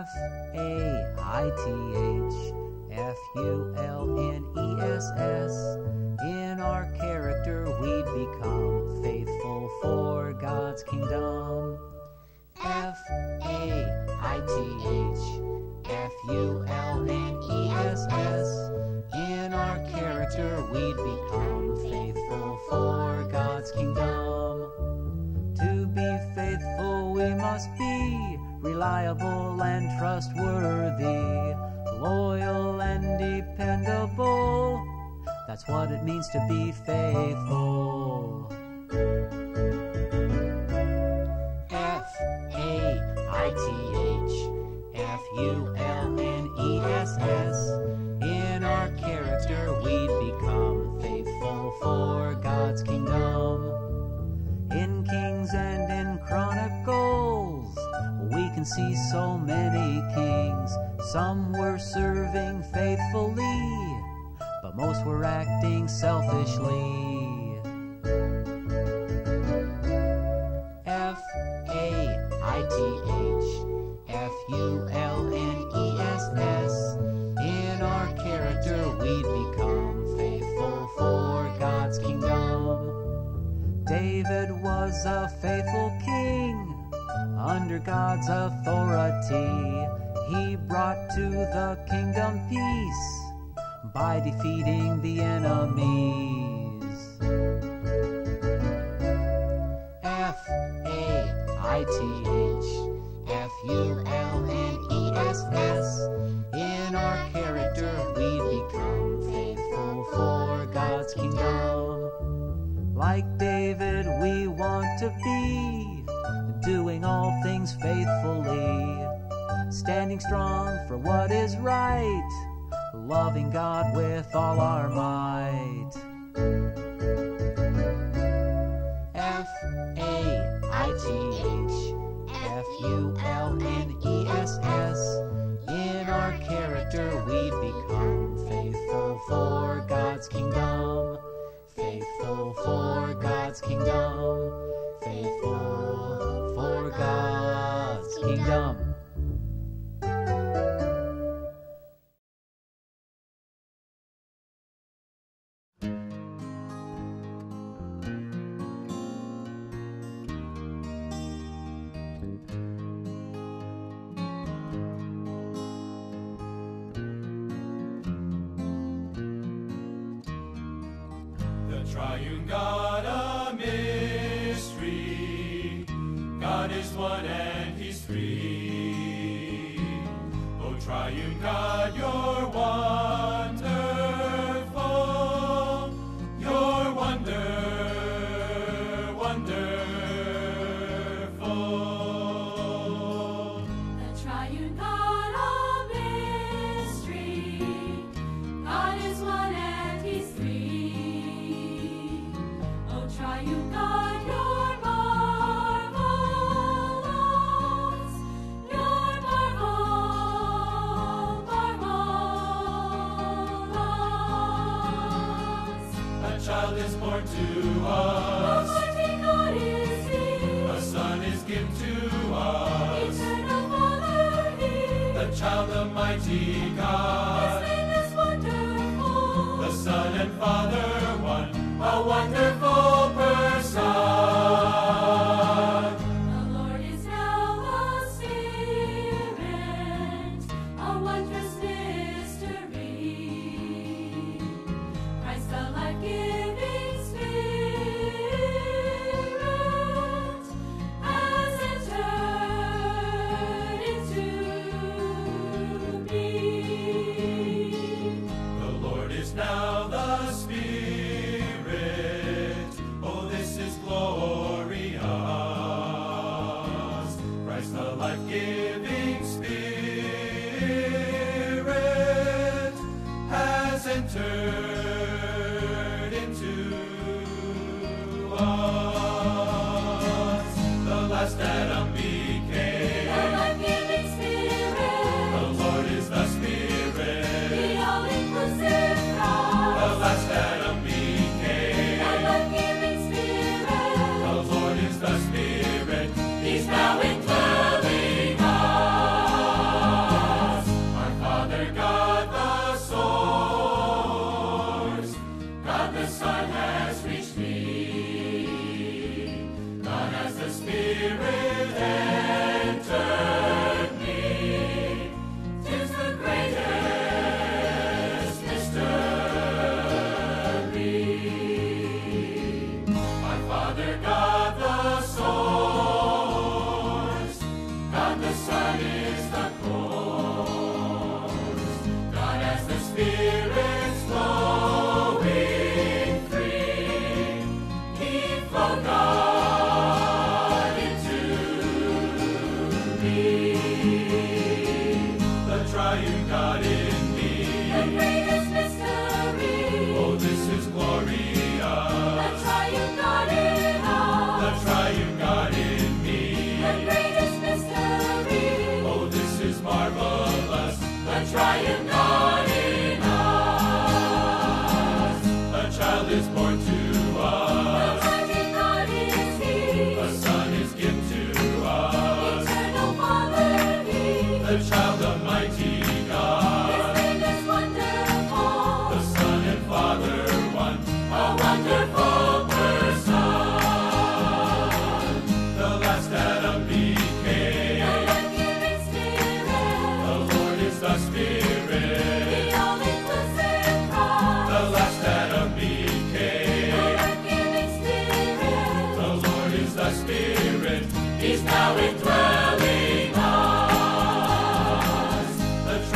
F-A-I-T-H-F-U-L-N-E-S-S. In our character we'd become faithful for God's kingdom. F-A-I-T-H-F-U-L-N-E-S-S. In our character we'd become faithful for God's kingdom. To be faithful we must be reliable and trustworthy, loyal and dependable. That's what it means to be faithful. F-A-I-T-H-F-U-L-N-E-S-S. In our character we'd become faithful for God's kingdom. In Kings and in Chronicles we can see so many kings. Some were serving faithfully, but most were acting selfishly. F-A-I-T-H-F-U-L-N-E-S-S. In our character we'd become faithful for God's kingdom. David was a faithful king under God's authority. He brought to the kingdom peace by defeating the enemies. F-A-I-T-H-F-U-L-N-E-S-S. In our character we'd become faithful for God's kingdom. Like David we want to be, doing all things faithfully, standing strong for what is right, loving God with all our might. F-A-I-T-H-F-U-L-N-E-S-S. In our character we'd become faithful for God's kingdom. Faithful for God's kingdom. Faithful for God's kingdom. Triune God, a mystery. God is one and He's three. O Triune God, you're wonderful. You're wonderful. The Triune God, a mystery. God is one and He's three. Triune God, you're marvelous, you're marvelous. A child is born to us, Almighty God is He, a son is given to us, eternal Father He, the child the mighty God, His name is wonderful, the Son and Father one, a wonderful person. The Lord is now the Spirit, a wondrous mystery. Christ the life-giving Spirit has entered into me. The Lord is now the Spirit. Oh, this is glorious. Christ the life-giving Spirit has entered into us. The last Adam became. The life-giving Spirit, The Lord is the Spirit. the all-inclusive God. The last Adam became. The life-giving Spirit, The Lord is the Spirit. He's now indwelling us.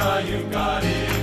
triune God is